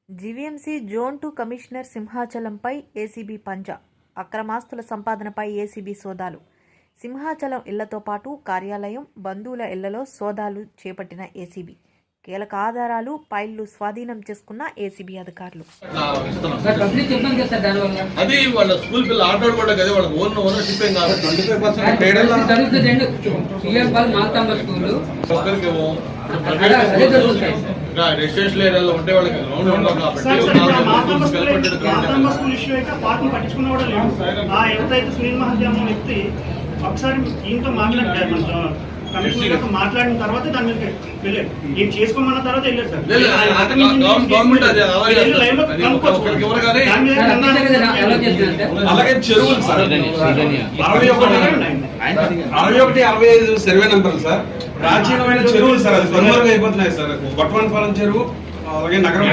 GVMC zone 2 commissioner సింహాచలంపై ACB పంజా. అక్రమాస్తుల సంపాదనపై ACB సోదాలు. సింహాచలం ఇళ్లతో పాటు కార్యాలయం, బంధువుల ఇళ్లలో సోదాలు చేపట్టిన ఏసీబీ. కీలక ఆధారాలు, ఫైళ్లు స్వాధీనం చేసుకున్న ఏసీబీ అధికారులు. అది వాళ్ళ స్కూల్ పిల్లలు ఆటోడు కదా, వాళ్ళ ఓన్ ఓనర్షిప్ ఏం కాదు. 25% రెసిడెన్షియల్ ఏరియాలో ఉంటే వాళ్ళకి గ్రౌండ్ ఉండవు కాబట్టి ఒకసారి దీంతో మాట్లాడారు, కమిషనర్ మాట్లాడిన తర్వాత దాని మీద వెళ్ళారు. ఏం చేసుకోమన్న తర్వాత వెళ్ళారు సార్. అలాగే చెరువులు సార్ 61-65 సర్వే నంబర్లు సార్. ప్రాచీనమైన చెరువులు సార్, అది కనుమరుగు అయిపోతున్నాయి సార్. గొట్టవనపాలెం చెరువు, అలాగే నగరం